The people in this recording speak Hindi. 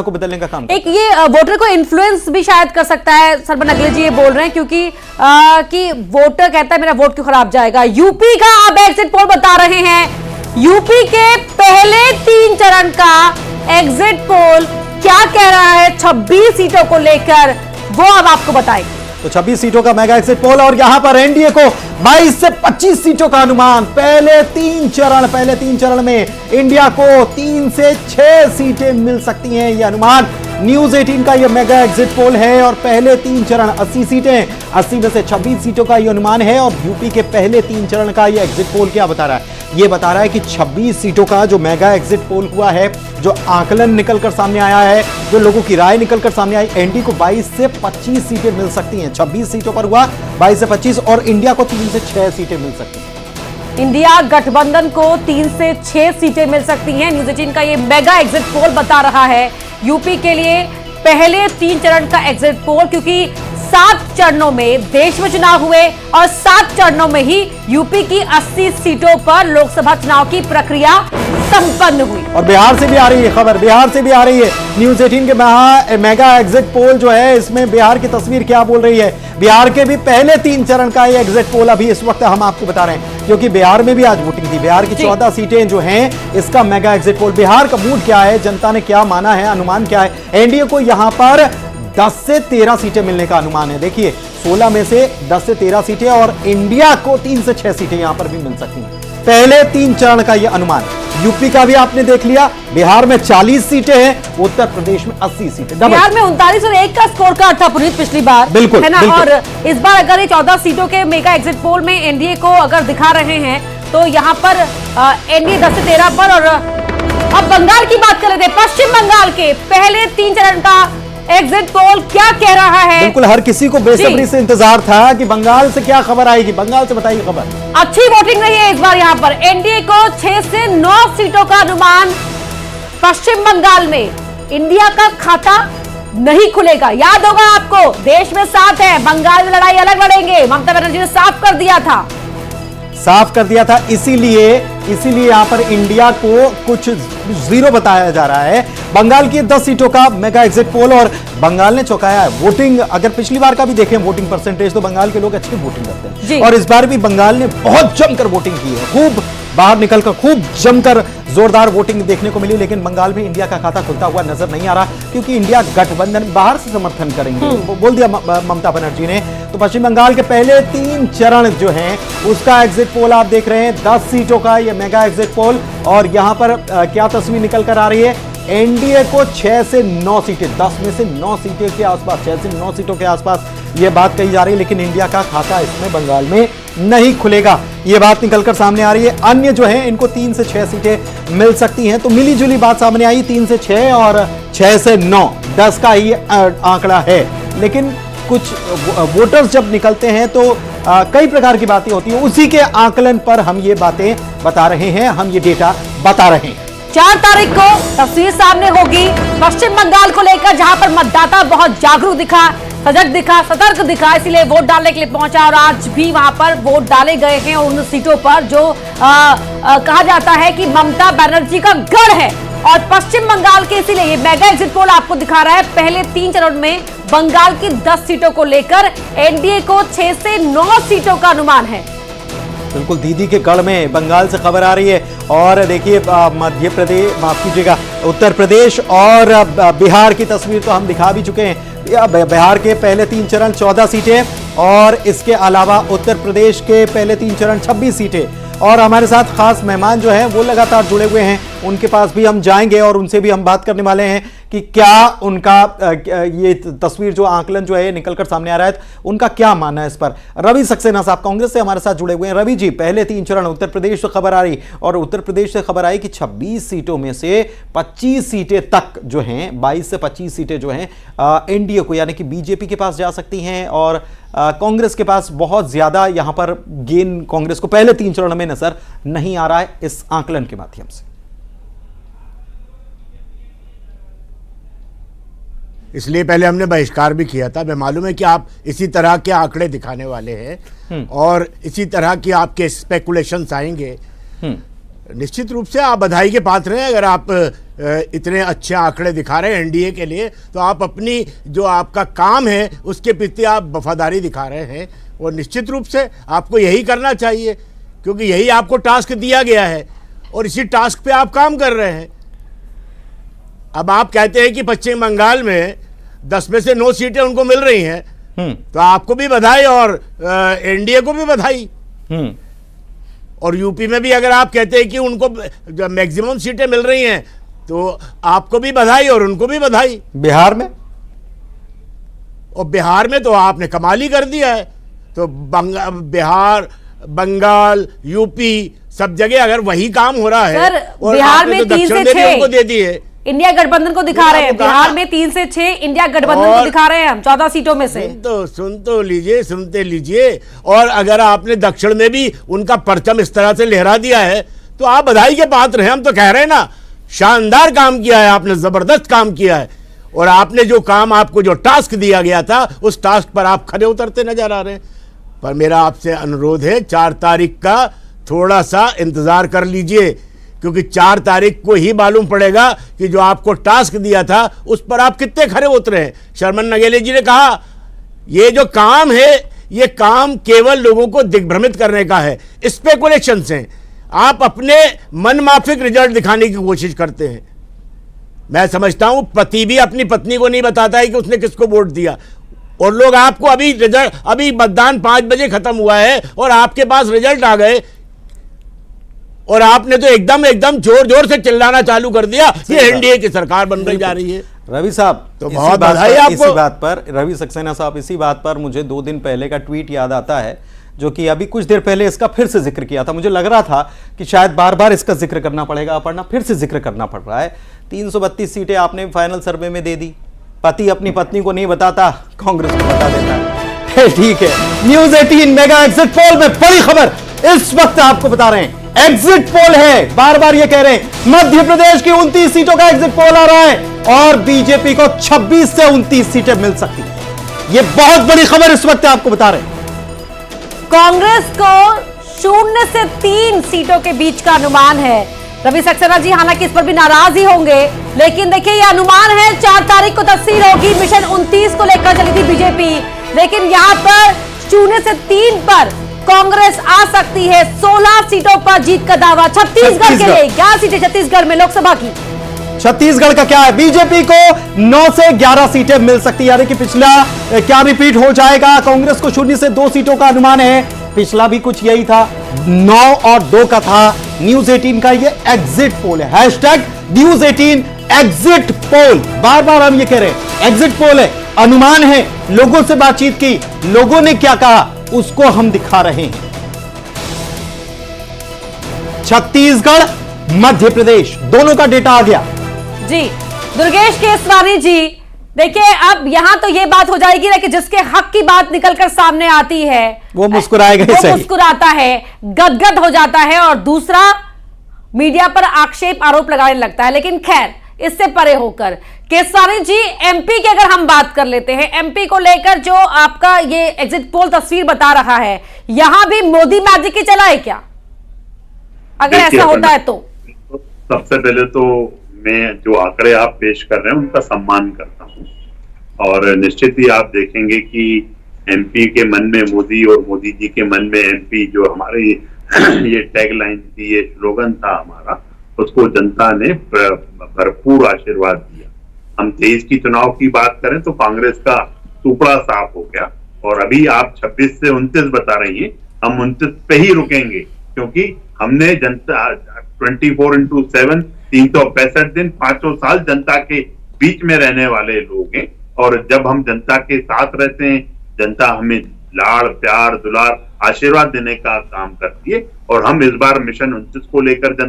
को बदलने का काम एक ये वोटर को इन्फ्लुएंस भी शायद कर सकता है। सरबन अगले जी ये बोल रहे हैं क्योंकि कि वोटर कहता है मेरा वोट क्यों खराब जाएगा। यूपी का अब एग्जिट पोल बता रहे हैं, यूपी के पहले 3 चरण का एग्जिट पोल क्या कह रहा है 26 सीटों को लेकर, वो अब आपको बताएंगे। तो 26 सीटों का मेगा एग्जिट पोल और यहां पर एनडीए को 22 से 25 सीटों का अनुमान। पहले तीन चरण में इंडिया को 3 से 6 सीटें मिल सकती हैं, यह अनुमान न्यूज 18 का यह मेगा एग्जिट पोल है। और पहले 3 चरण 80 सीटें, 80 में से 26 सीटों का यह अनुमान है। और यूपी के पहले 3 चरण का यह एग्जिट पोल क्या बता रहा है? यह बता रहा है कि 26 सीटों का जो मेगा एग्जिट पोल हुआ है, जो आकलन निकलकर सामने आया है, जो लोगों की राय निकलकर सामने आई, एनडीए को 22 से 25 सीटें मिल सकती हैं। 26 सीटों पर हुआ 22 से 25 और इंडिया को 3 से 6 सीटें मिल सकती हैं। इंडिया गठबंधन को 3 से 6 सीटें मिल सकती हैं। न्यूज 18 का यह मेगा एग्जिट पोल बता रहा है यूपी के लिए पहले 3 चरण का एग्जिट पोल, क्योंकि 7 चरणों में देश में चुनाव हुए और 7 चरणों में ही यूपी की 80 सीटों पर लोकसभा चुनाव की प्रक्रिया संपन्न हुई। और बिहार से भी आ रही है खबर, बिहार से भी आ रही है। न्यूज 18 के मेगा एग्जिट पोल जो है, इसमें बिहार की तस्वीर क्या बोल रही है? बिहार के भी पहले 3 चरण का ये एग्जिट पोल अभी इस वक्त हम आपको बता रहे हैं, क्योंकि बिहार में भी आज वोटिंग थी। बिहार की 14 सीटें जो हैं, इसका मेगा एग्जिट पोल। बिहार का मूड क्या है, जनता ने क्या माना है, अनुमान क्या है? एनडीए को यहां पर 10 से 13 सीटें मिलने का अनुमान है। देखिए 16 में से 10 से 13 सीटें और इंडिया को 3 से 6 सीटें यहां पर भी मिल सकती हैं। पहले 3 चरण का यह अनुमान। यूपी का भी आपने देख लिया, बिहार में 40 सीटें हैं, उत्तर प्रदेश में 80 सीटें। बिहार में 39 और 1 का स्कोर कार्ड था पुनीत पिछली बार, बिल्कुल है ना। बिल्कुल। और इस बार अगर ये 14 सीटों के मेगा एग्जिट पोल में एनडीए को अगर दिखा रहे हैं तो यहाँ पर एनडीए 10 से 13 पर। और अब बंगाल की बात कर लेते हैं। पश्चिम बंगाल के पहले 3 चरण का एग्जिट पोल क्या कह रहा है? बिल्कुल, हर किसी को बेसब्री से इंतजार था कि बंगाल से क्या खबर आएगी। बंगाल से बताइए खबर। अच्छी वोटिंग रही है इस बार यहाँ पर। एनडीए को 6 से 9 सीटों का अनुमान। पश्चिम बंगाल में इंडिया का खाता नहीं खुलेगा। याद होगा आपको, देश में 7 है, बंगाल में लड़ाई अलग लड़ेंगे। ममता बनर्जी ने साफ कर दिया था। इसीलिए यहां पर इंडिया को कुछ जीरो बताया जा रहा है। बंगाल की 10 सीटों का मेगा एग्जिट पोल और बंगाल ने चौंकाया है। वोटिंग अगर पिछली बार का भी देखें, वोटिंग परसेंटेज, तो बंगाल के लोग अच्छी वोटिंग करते हैं। और इस बार भी बंगाल ने बहुत जमकर वोटिंग की है, खूब बाहर निकलकर खूब जमकर जोरदार वोटिंग देखने को मिली। लेकिन बंगाल में इंडिया का खाता खुलता हुआ नजर नहीं आ रहा, क्योंकि इंडिया गठबंधन बाहर से समर्थन करेंगे, बोल दिया ममता बनर्जी ने। तो पश्चिम बंगाल के पहले 3 चरण जो हैं, उसका एग्जिट पोल आप देख रहे हैं, 10 सीटों का यह मेगा एग्जिट पोल। और यहां पर क्या तस्वीर निकल कर आ रही है? एनडीए को 6 से 9 सीटें, 10 में से 9 सीटें के आसपास, 6 से 9 सीटों के आसपास यह बात कही जा रही है। लेकिन इंडिया का खाता इसमें बंगाल में नहीं खुलेगा, यह बात निकलकर सामने आ रही है। अन्य जो है, इनको 3 से 6 सीटें मिल सकती हैं। तो मिली जुली बात सामने आई, 3 से 6 और 6 से 9, 10 का ही आंकड़ा है। लेकिन कुछ वोटर्स जब निकलते हैं तो कई प्रकार की बातें होती हैं। उसी के आकलन पर हम ये बातें बता रहे हैं, हम ये डेटा बता रहे हैं। 4 तारीख को तस्वीर सामने होगी पश्चिम बंगाल को लेकर, जहां पर मतदाता बहुत जागरूक दिखा, सजग दिखा, सतर्क दिखा, इसीलिए वोट डालने के लिए पहुंचा। और आज भी वहां पर वोट डाले गए हैं उन सीटों पर जो कहा जाता है कि ममता बनर्जी का गढ़ है। और पश्चिम बंगाल के, इसीलिए ये मेगा एग्जिट पोल आपको दिखा रहा है पहले 3 चरण में बंगाल की 10 सीटों को लेकर एनडीए को 6 से 9 सीटों का अनुमान है। बिल्कुल, दीदी के गढ़ में बंगाल से खबर आ रही है। और देखिए मध्य प्रदेश, माफ कीजिएगा, उत्तर प्रदेश और बिहार की तस्वीर तो हम दिखा भी चुके हैं। बिहार के पहले 3 चरण 14 सीटें और इसके अलावा उत्तर प्रदेश के पहले 3 चरण 26 सीटें। और हमारे साथ खास मेहमान जो हैं वो लगातार जुड़े हुए हैं, उनके पास भी हम जाएंगे और उनसे भी हम बात करने वाले हैं कि क्या उनका ये तस्वीर जो आंकलन जो है निकलकर सामने आ रहा है, उनका क्या मानना है इस पर। रवि सक्सेना साहब कांग्रेस से हमारे साथ जुड़े हुए हैं। रवि जी, पहले 3 चरण उत्तर प्रदेश से खबर आ रही, और उत्तर प्रदेश से खबर आई कि 26 सीटों में से 25 सीटें तक जो हैं, 22 से 25 सीटें जो हैं एनडीए को, यानी कि बीजेपी के पास जा सकती हैं। और कांग्रेस के पास बहुत ज्यादा यहां पर गेन कांग्रेस को पहले 3 चरण में नजर नहीं आ रहा है इस आंकलन के माध्यम से। इसलिए पहले हमने बहिष्कार भी किया था। मैं मालूम है कि आप इसी तरह के आंकड़े दिखाने वाले हैं और इसी तरह की आपके स्पेकुलेशंस आएंगे। निश्चित रूप से आप बधाई के पात्र हैं। अगर आप इतने अच्छे आंकड़े दिखा रहे हैं एनडीए के लिए, तो आप अपनी जो आपका काम है उसके प्रति आप वफादारी दिखा रहे हैं, और निश्चित रूप से आपको यही करना चाहिए, क्योंकि यही आपको टास्क दिया गया है और इसी टास्क पे आप काम कर रहे हैं। अब आप कहते हैं कि पश्चिम बंगाल में 10 में से 9 सीटें उनको मिल रही हैं, तो आपको भी बधाई और एनडीए को भी बधाई। और यूपी में भी अगर आप कहते हैं कि उनको मैक्सिमम सीटें मिल रही हैं, तो आपको भी बधाई और उनको भी बधाई। बिहार में, और बिहार में तो आपने कमाल ही कर दिया है। तो बिहार, बंगाल, यूपी सब जगह अगर वही काम हो रहा है, सर, और बिहार आपने में तो 3 से दक्षिण 6 उनको दे दिए। इंडिया गठबंधन को दिखा रहे हैं। बिहार में 3 से 6 इंडिया गठबंधन को दिखा रहे हैं हम 14 सीटों में से। सुन तो लीजिए, सुनते लीजिए। और अगर आपने दक्षिण में भी उनका परचम इस तरह से लहरा दिया है, तो आप बधाई के पात्र हैं। हम तो कह रहे हैं ना, शानदार काम किया है आपने, जबरदस्त काम किया है। और आपने जो काम, आपको जो टास्क दिया गया था, उस टास्क पर आप खरे उतरते नजर आ रहे हैं। पर मेरा आपसे अनुरोध है, 4 तारीख का थोड़ा सा इंतजार कर लीजिए, क्योंकि 4 तारीख को ही मालूम पड़ेगा कि जो आपको टास्क दिया था उस पर आप कितने खरे उतरे हैं। शर्मन नगेले जी ने कहा, ये जो काम है, ये काम केवल लोगों को दिग्भ्रमित करने का है, स्पेकुलेशंस हैं। आप अपने मनमाफिक रिजल्ट दिखाने की कोशिश करते हैं। मैं समझता हूं पति भी अपनी पत्नी को नहीं बताता है कि उसने किसको वोट दिया, और लोग आपको अभी रिजल्ट, अभी मतदान 5 बजे खत्म हुआ है और आपके पास रिजल्ट आ गए, और आपने तो एकदम जोर जोर से चिल्लाना चालू कर दिया कि एनडीए की सरकार बन रही जा रही है। रवि साहब, तो बहुत बधाई आपको। इसी बात पर रवि सक्सेना साहब, इसी बात पर मुझे 2 दिन पहले का ट्वीट याद आता है, जो कि अभी कुछ देर पहले इसका फिर से जिक्र किया था। मुझे लग रहा था कि शायद बार बार इसका जिक्र करना पड़ेगा, अपर्णा, फिर से जिक्र करना पड़ रहा है। 332 सीटें आपने फाइनल सर्वे में दे दी। पति अपनी पत्नी को नहीं बताता, कांग्रेस को बता देता है। ठीक है, न्यूज़ 18 मेगा एग्जिट पोल में बड़ी खबर इस वक्त आपको बता रहे हैं। एग्जिट पोल है, बार बार ये कह रहे हैं, मध्य प्रदेश की 29 सीटों का एग्जिट पोल आ रहा है और बीजेपी को 26 से 29 सीटें मिल सकती है। ये बहुत बड़ी खबर इस वक्त आपको बता रहे हैं। कांग्रेस को 0 से 3 सीटों के बीच का अनुमान है। रवि सक्सेना जी हालांकि इस पर भी नाराज ही होंगे, लेकिन देखिए ये अनुमान है। 4 तारीख को तस्वीर होगी, मिशन 29 को लेकर चली थी बीजेपी, लेकिन यहां पर 0 से 3 पर कांग्रेस आ सकती है। 16 सीटों पर जीत का दावा छत्तीसगढ़ के लिए। 11 सीटें छत्तीसगढ़ में लोकसभा की। छत्तीसगढ़ का क्या है, बीजेपी को 9 से 11 सीटें मिल सकती है, यानी कि पिछला क्या रिपीट हो जाएगा। कांग्रेस को 0 से 2 सीटों का अनुमान है, पिछला भी कुछ यही था, 9 और 2 का था। न्यूज़ 18 का ये एग्जिट पोल है, हैशटैग न्यूज़ 18 एग्जिट पोल। बार बार हम ये कह रहे हैं, एग्जिट पोल है, अनुमान है। लोगों से बातचीत की, लोगों ने क्या कहा उसको हम दिखा रहे हैं। छत्तीसगढ़, मध्य प्रदेश, दोनों का डेटा आ गया जी। दुर्गेश केसवानी जी, देखिए अब यहां तो ये बात हो जाएगी ना कि जिसके हक की बात निकलकर सामने आती है वो मुस्कुराएगा, वो मुस्कुराता है, गदगद हो जाता है, और दूसरा मीडिया पर आक्षेप आरोप लगाने लगता है। लेकिन खैर, इससे परे होकर केसवानी जी, एमपी की अगर हम बात कर लेते हैं, एमपी को लेकर जो आपका ये एग्जिट पोल तस्वीर बता रहा है, यहां भी मोदी मैजिक ही चला है क्या, अगर ऐसा होता है तो? सबसे पहले तो मैं जो आंकड़े आप पेश कर रहे हैं उनका सम्मान करता हूं, और निश्चित ही आप देखेंगे कि एमपी के मन में मोदी और मोदी जी के मन में एमपी, जो हमारी ये टैगलाइन थी, ये स्लोगन था हमारा, उसको जनता ने भरपूर आशीर्वाद दिया। हम 23 की चुनाव की बात करें तो कांग्रेस का टुकड़ा साफ हो गया, और अभी आप 26 से 29 बता रही हैं, हम 29 पे ही रुकेंगे, क्योंकि हमने जनता 24/7 365 दिन 500 साल जनता के बीच में रहने वाले लोग हैं, और जब हम जनता के साथ रहते हैं, जनता हमें लाड़ प्यार दुलार आशीर्वाद देने का काम करती है, और हम इस बार मिशन 29 को लेकर जनता